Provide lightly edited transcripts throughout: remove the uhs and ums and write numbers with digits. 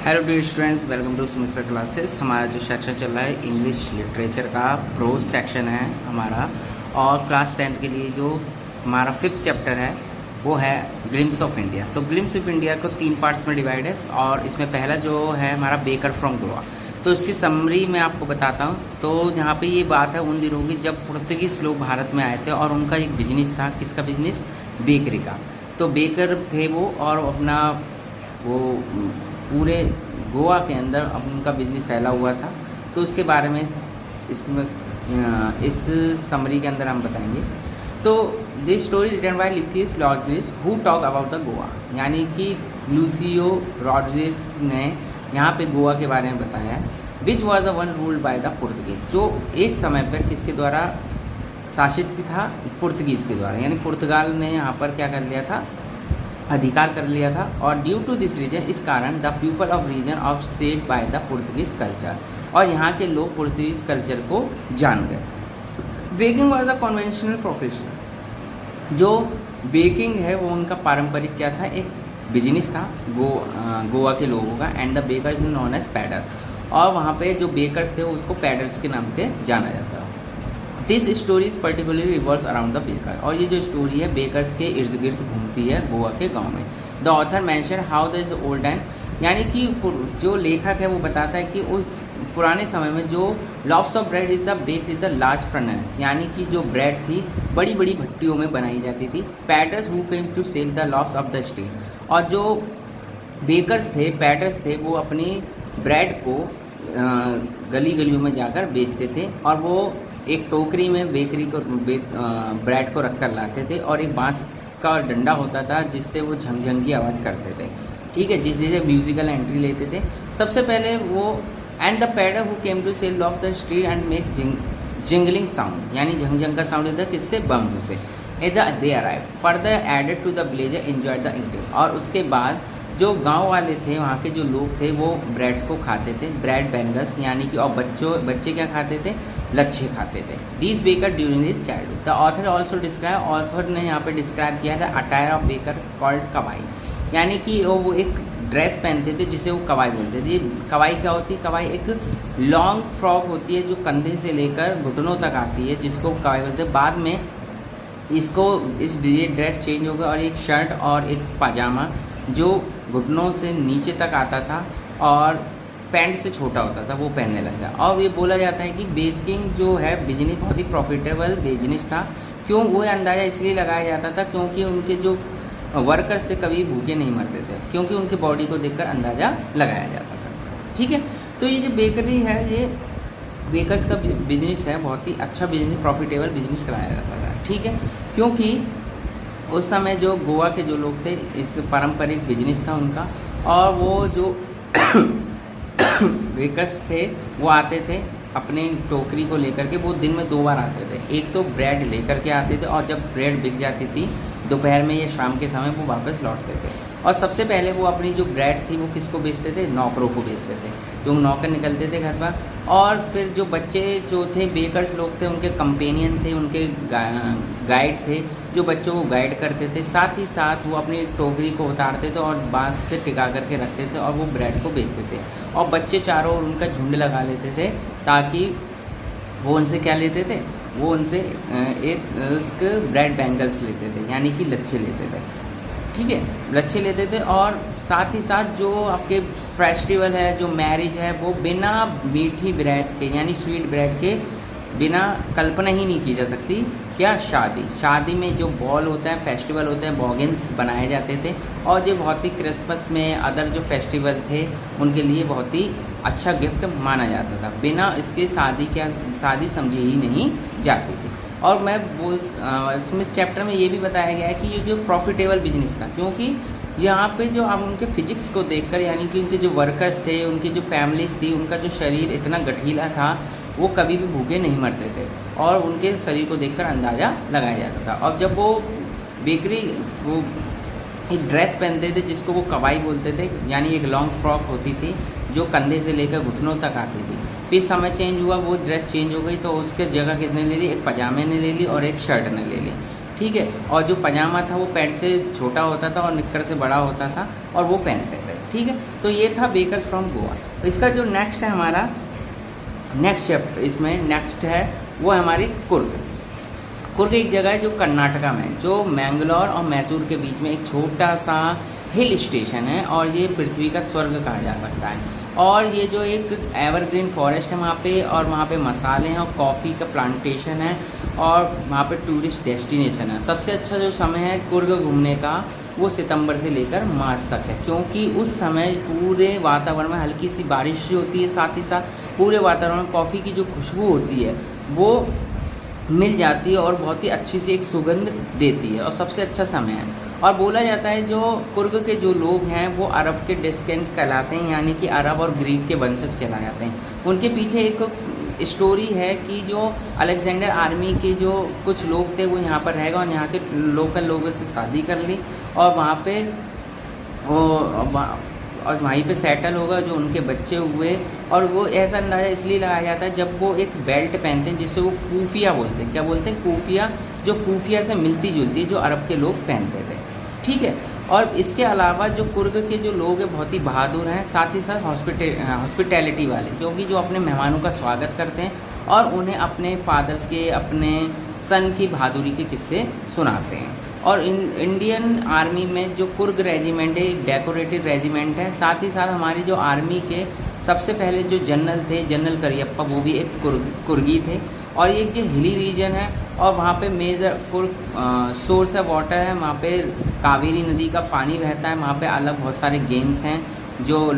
Hello dear students, welcome to semester classes. हमारा जो section चल रहा है इंग्लिश लिटरेचर का प्रोज सेक्शन है हमारा, और क्लास 10th के लिए जो हमारा 5th चैप्टर है वो है ग्लिम्स ऑफ इंडिया। तो ग्लिम्स ऑफ इंडिया को 3 पार्ट्स में डिवाइड है, और इसमें पहला जो है हमारा बेकर फ्रॉम गोवा। तो इसकी समरी मैं आपको बताता हूँ। तो यहाँ पे ये बात है उन दिनों की जब पुर्तगीज़ लोग भारत में आए थे, और उनका एक बिजनेस था। किसका बिजनेस? बेकरी का। तो बेकर थे वो, और अपना वो पूरे गोवा के अंदर उनका बिजनेस फैला हुआ था। तो उसके बारे में इसमें इस समरी के अंदर हम बताएंगे। तो this story written by Lucius Rodrigues who talk about the Goa, यानी कि लुसियो रॉड्रिगेज ने यहाँ पे गोवा के बारे में बताया है। Which was the one ruled by the Portuguese, जो एक समय पर किसके द्वारा शासित था? पुर्तगीज़ के द्वारा, यानी पुर्तगाल ने यहाँ पर क्या कर लिया था? अधिकार कर लिया था। और ड्यू टू दिस रीजन, इस कारण the people of region of said by the Portuguese culture, और यहाँ के लोग पुर्तगीज कल्चर को जान गए। Baking was the conventional profession, जो बेकिंग है वो उनका पारंपरिक क्या था? एक बिजनेस था गोवा के लोगों का। And the bakers is known as pader, और वहाँ पे जो बेकर्स थे उसको पैडर्स के नाम से जाना जाता है। This story is particularly revolves around the baker, और ये जो स्टोरी है बेकर्स के इर्द गिर्द घूमती है गोवा के गांव में। The author mention how the is old time, यानी कि जो लेखक है वो बताता है कि उस पुराने समय में जो loafs of bread is the bake is the large furnace, यानी कि जो ब्रेड थी बड़ी बड़ी भट्टियों में बनाई जाती थी। Patters who came to sell the loafs of the street, और जो बेकर्स थे, पैटर्स थे, वो अपनी ब्रेड को गली गलियों में जाकर बेचते थे, और वो एक टोकरी में बेकरी को ब्रेड को रख कर लाते थे, और एक बांस का डंडा होता था जिससे वो झंझंगी आवाज़ करते थे। ठीक है, जिससे म्यूजिकल एंट्री लेते थे सबसे पहले वो। And the pader who came to sell off the street and make jingling sound, यानी झंझंग का साउंड होता है किससे? बम्बू से। They arrive further added to the villager enjoy the eating, और उसके बाद जो गांव वाले थे, वहाँ के जो लोग थे, वो ब्रेड्स को खाते थे, ब्रेड बैंगल्स, यानी कि, और बच्चे क्या खाते थे? लच्छे खाते थे। These baker during this childhood. The author also describe, author ने यहाँ पे डिस्क्राइब किया था अटायर ऑफ बेकर कॉल्ड कवाई, यानी कि वो एक ड्रेस पहनते थे जिसे वो कवाई बोलते थे। कवाई क्या होती है? कवाई एक लॉन्ग फ्रॉक होती है जो कंधे से लेकर घुटनों तक आती है, जिसको कवाई बोलते हैं। बाद में ये ड्रेस चेंज हो गया, और एक शर्ट और एक पाजामा जो घुटनों से नीचे तक आता था और पैंट से छोटा होता था, वो पहनने लगा। और ये बोला जाता है कि बेकिंग जो है बिजनेस बहुत ही प्रॉफिटेबल बिजनेस था। क्यों? वो अंदाज़ा इसलिए लगाया जाता था क्योंकि उनके जो वर्कर्स थे कभी भूखे नहीं मरते थे, क्योंकि उनके बॉडी को देखकर अंदाज़ा लगाया जाता था। ठीक है, तो ये जो बेकरी है, ये बेकर्स का बिजनेस है, बहुत ही अच्छा बिजनेस, प्रॉफिटेबल बिजनेस कराया जाता था। ठीक है, क्योंकि उस समय जो गोवा के जो लोग थे, इस पारंपरिक बिजनेस था उनका, और वो जो बेकर्स थे वो आते थे अपने टोकरी को लेकर के। वो दिन में 2 बार आते थे, एक तो ब्रेड लेकर के आते थे, और जब ब्रेड बिक जाती थी दोपहर में या शाम के समय, वो वापस लौटते थे। और सबसे पहले वो अपनी जो ब्रेड थी वो किसको बेचते थे? नौकरों को बेचते थे, जो नौकर निकलते थे घर पर। और फिर जो बच्चे जो थे, बेकर्स लोग थे, उनके कंपेनियन थे, उनके गाइड थे, जो बच्चों को गाइड करते थे। साथ ही साथ वो अपनी टोकरी को उतारते थे और बांस से टिका करके रखते थे, और वो ब्रेड को बेचते थे। और बच्चे चारों ओर उनका झुंड लगा लेते थे, ताकि वो उनसे क्या लेते थे? वो उनसे एक ब्रेड बैंगल्स लेते थे, यानी कि लच्छे लेते थे। ठीक है, लच्छे लेते थे। और साथ ही साथ जो आपके फेस्टिवल है, जो मैरिज है, वो बिना मीठी ब्रेड के, यानी स्वीट ब्रेड के बिना कल्पना ही नहीं की जा सकती। क्या? शादी में जो बॉल होता है, फेस्टिवल होते हैं, बॉगिन्स बनाए जाते थे, और ये बहुत ही क्रिसमस में, अदर जो फेस्टिवल थे उनके लिए बहुत ही अच्छा गिफ्ट माना जाता था। बिना इसके शादी समझी ही नहीं जाती थी। और मैं इसमें चैप्टर में ये भी बताया गया है कि ये जो प्रॉफिटेबल बिजनेस था, क्योंकि यहाँ पे जो आप उनके फिजिक्स को देखकर, यानी कि उनके जो वर्कर्स थे, उनकी जो फैमिलीज थी, उनका जो शरीर इतना गठीला था, वो कभी भी भूखे नहीं मरते थे, और उनके शरीर को देखकर अंदाज़ा लगाया जाता था। और जब वो बेकरी वो एक ड्रेस पहनते थे जिसको वो कवाई बोलते थे, यानी एक लॉन्ग फ्रॉक होती थी जो कंधे से लेकर घुटनों तक आती थी। फिर समय चेंज हुआ, वो ड्रेस चेंज हो गई, तो उसके जगह किसने ले ली? एक पजामे ने ले ली और एक शर्ट ने ले ली। ठीक है, और जो पजामा था वो पैंट से छोटा होता था और निक्कर से बड़ा होता था, और वो पहनते थे। ठीक है, तो ये था बेकर्स फ्रॉम गोवा। इसका जो नेक्स्ट है हमारा नेक्स्ट चैप्टर, इसमें नेक्स्ट है वो है हमारी कुर्ग। कुर्ग एक जगह है जो कर्नाटका में, जो मैंगलोर और मैसूर के बीच में एक छोटा सा हिल स्टेशन है, और ये पृथ्वी का स्वर्ग कहा जा सकता है। और ये जो एक एवरग्रीन फॉरेस्ट है वहाँ पे, और वहाँ पे मसाले हैं और कॉफ़ी का प्लांटेशन है, और वहाँ पे टूरिस्ट डेस्टिनेशन है। सबसे अच्छा जो समय है कुर्ग घूमने का वो सितंबर से लेकर मार्च तक है, क्योंकि उस समय पूरे वातावरण में हल्की सी बारिश होती है, साथ ही साथ पूरे वातावरण में कॉफ़ी की जो खुशबू होती है वो मिल जाती है और बहुत ही अच्छी सी एक सुगंध देती है, और सबसे अच्छा समय है। और बोला जाता है जो कुर्ग के जो लोग हैं वो अरब के डिस्केंट कहलाते हैं, यानी कि अरब और ग्रीक के वंशज कहलाए जाते हैं। उनके पीछे एक स्टोरी है कि जो अलेक्जेंडर आर्मी के जो कुछ लोग थे वो यहाँ पर रहेगा और यहाँ के लोकल लोगों से शादी कर ली, और वहाँ पे और वहीं पे सेटल होगा, जो उनके बच्चे हुए। और वो ऐसा अंदाज़ा इसलिए लगाया जाता है जब वो एक बेल्ट पहनते हैं जिसे वो कूफिया बोलते हैं। क्या बोलते हैं? कूफिया, जो कूफिया से मिलती जुलती है, जो अरब के लोग पहनते थे, ठीक है। और इसके अलावा जो कुर्ग के जो लोग हैं बहुत ही बहादुर हैं, साथ ही साथ हॉस्पिटैलिटी वाले, जो अपने मेहमानों का स्वागत करते हैं और उन्हें अपने फादर्स के, अपने सन की बहादुरी के किस्से सुनाते हैं। और इंडियन आर्मी में जो कुर्ग रेजिमेंट है एक डेकोरेटेड रेजिमेंट है। साथ ही साथ हमारी जो आर्मी के सबसे पहले जो जनरल थे, जनरल करियप्पा, वो भी एक कुर्गी थे। और एक जो हिली रीजन है और वहाँ पे मेजर सोर्स ऑफ वाटर है, वहाँ पे कावेरी नदी का पानी बहता है। वहाँ पे अलग बहुत सारे गेम्स हैं, जो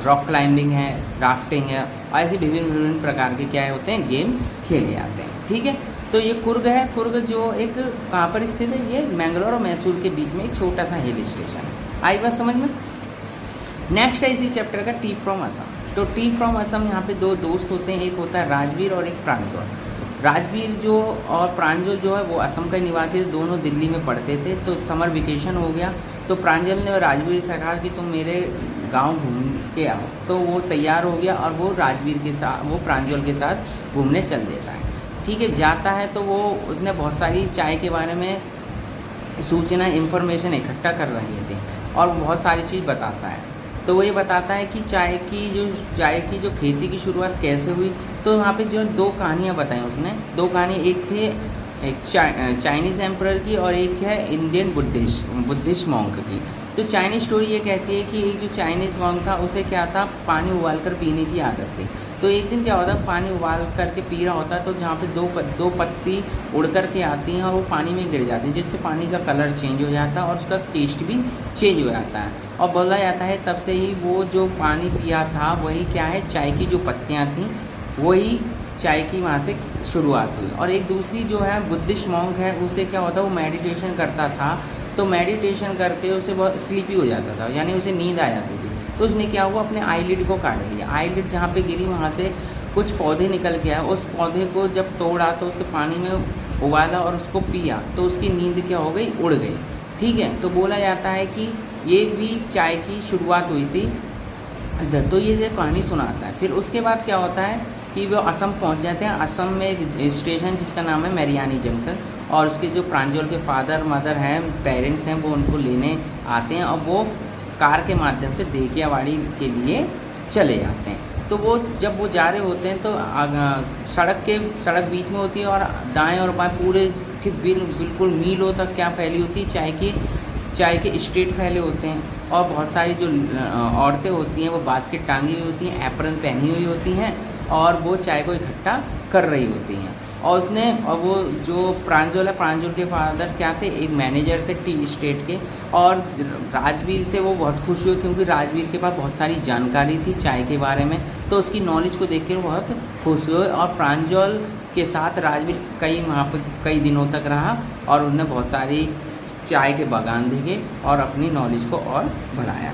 रॉक क्लाइंबिंग है, राफ्टिंग है, और ऐसे विभिन्न प्रकार के क्या होते हैं गेम्स खेले जाते हैं, ठीक है। तो ये कुर्ग है। कुर्ग जो एक कहाँ पर स्थित है? ये मैंगलोर और मैसूर के बीच में एक छोटा सा हिल स्टेशन है। आई बात समझ में? नेक्स्ट है इसी चैप्टर का टी फ्रॉम असम। तो टी फ्रॉम असम, यहाँ पे दो दोस्त होते हैं, एक होता है राजवीर और एक प्रांजल। राजवीर जो और प्रांजल जो है वो असम का निवासी थे, दोनों दिल्ली में पढ़ते थे। तो समर वेकेशन हो गया तो प्रांजल ने राजवीर से कहा कि तुम मेरे गांव घूम के आओ। तो वो तैयार हो गया और वो राजवीर के साथ, वो प्रांजल के साथ घूमने चल देता है, ठीक है। जाता है तो वो उसने बहुत सारी चाय के बारे में सूचना, इन्फॉर्मेशन इकट्ठा कर रही थी और बहुत सारी चीज़ बताता है। तो वो ये बताता है कि चाय की जो खेती की शुरुआत कैसे हुई। तो वहाँ पे जो दो कहानियाँ बताई उसने, दो कहानी, एक थी एक चाइनीज़ एम्परर की और एक है इंडियन बुद्धिस्ट मॉन्क की। तो चाइनीज़ स्टोरी ये कहती है कि एक जो चाइनीज़ मॉन्क था उसे क्या था, पानी उबाल कर पीने की आदत थी। तो एक दिन क्या होता है, पानी उबाल करके पी रहा होता है, तो जहाँ पे दो पत्ती उड़ कर के आती हैं और वो पानी में गिर जाती हैं, जिससे पानी का कलर चेंज हो जाता है और उसका टेस्ट भी चेंज हो जाता है। और बोला जाता है तब से ही वो जो पानी पिया था वही क्या है, चाय की जो पत्तियाँ थीं वही चाय की वहाँ से शुरुआत हुई। और एक दूसरी जो है बुद्धिस्ट मॉन्क है, उसे क्या होता है, वो मेडिटेशन करता था। तो मेडिटेशन करके उसे बहुत स्लीपी हो जाता था, यानी उसे नींद आ जाती थी। तो उसने क्या हुआ, अपने आईलिड को काट दिया। आईलिड जहाँ पे गिरी वहाँ से कुछ पौधे निकल के आए, उस पौधे को जब तोड़ा तो उसे पानी में उबाला और उसको पिया, तो उसकी नींद क्या हो गई, उड़ गई, ठीक है। तो बोला जाता है कि ये भी चाय की शुरुआत हुई थी। तो ये कहानी सुनाता है। फिर उसके बाद क्या होता है कि वो असम पहुंच जाते हैं। असम में एक स्टेशन जिसका नाम है मैरियानी जंक्शन, और उसके जो प्रांजल के फादर मदर हैं, पेरेंट्स हैं, वो उनको लेने आते हैं और वो कार के माध्यम से देकियावाड़ी के लिए चले जाते हैं। तो वो जब वो जा रहे होते हैं तो सड़क बीच में होती है और दाएं और बाएं पूरे बिल्कुल मीलों तक क्या फैली होती है, चाय के स्ट्रीट फैले होते हैं। और बहुत सारी जो औरतें होती हैं वो बास्केट टांगी हुई होती हैं, एप्रन पहनी हुई होती हैं और वो चाय को इकट्ठा कर रही होती हैं। और वो जो प्रांजल के फादर क्या थे, एक मैनेजर थे टी स्टेट के। और राजवीर से वो बहुत खुश हुए क्योंकि राजवीर के पास बहुत सारी जानकारी थी चाय के बारे में, तो उसकी नॉलेज को देख कर बहुत खुश हुए। और प्रांजल के साथ राजवीर वहाँ पर कई दिनों तक रहा और उन्हें बहुत सारी चाय के बागान देखे और अपनी नॉलेज को और बढ़ाया।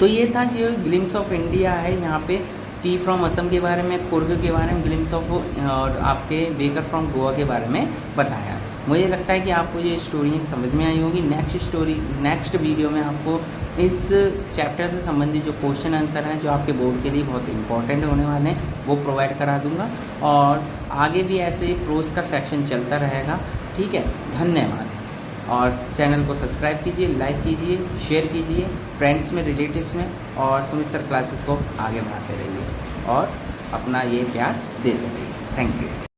तो ये था कि ग्लिम्स ऑफ इंडिया है, यहाँ पे टी फ्रॉम असम के बारे में, कुर्ग के बारे में, ग्लिम्स ऑफ और आपके बेकर फ्रॉम गोवा के बारे में बताया। मुझे लगता है कि आपको ये स्टोरी समझ में आई होगी। नेक्स्ट वीडियो में आपको इस चैप्टर से संबंधित जो क्वेश्चन आंसर हैं जो आपके बोर्ड के लिए बहुत इंपॉर्टेंट होने वाले हैं वो प्रोवाइड करा दूंगा। और आगे भी ऐसे प्रोज का सेक्शन चलता रहेगा, ठीक है। धन्यवाद। और चैनल को सब्सक्राइब कीजिए, लाइक कीजिए, शेयर कीजिए फ्रेंड्स में, रिलेटिव्स में, और सुमित सर क्लासेस को आगे बढ़ाते रहिए और अपना ये प्यार देते रहिए। Thank you.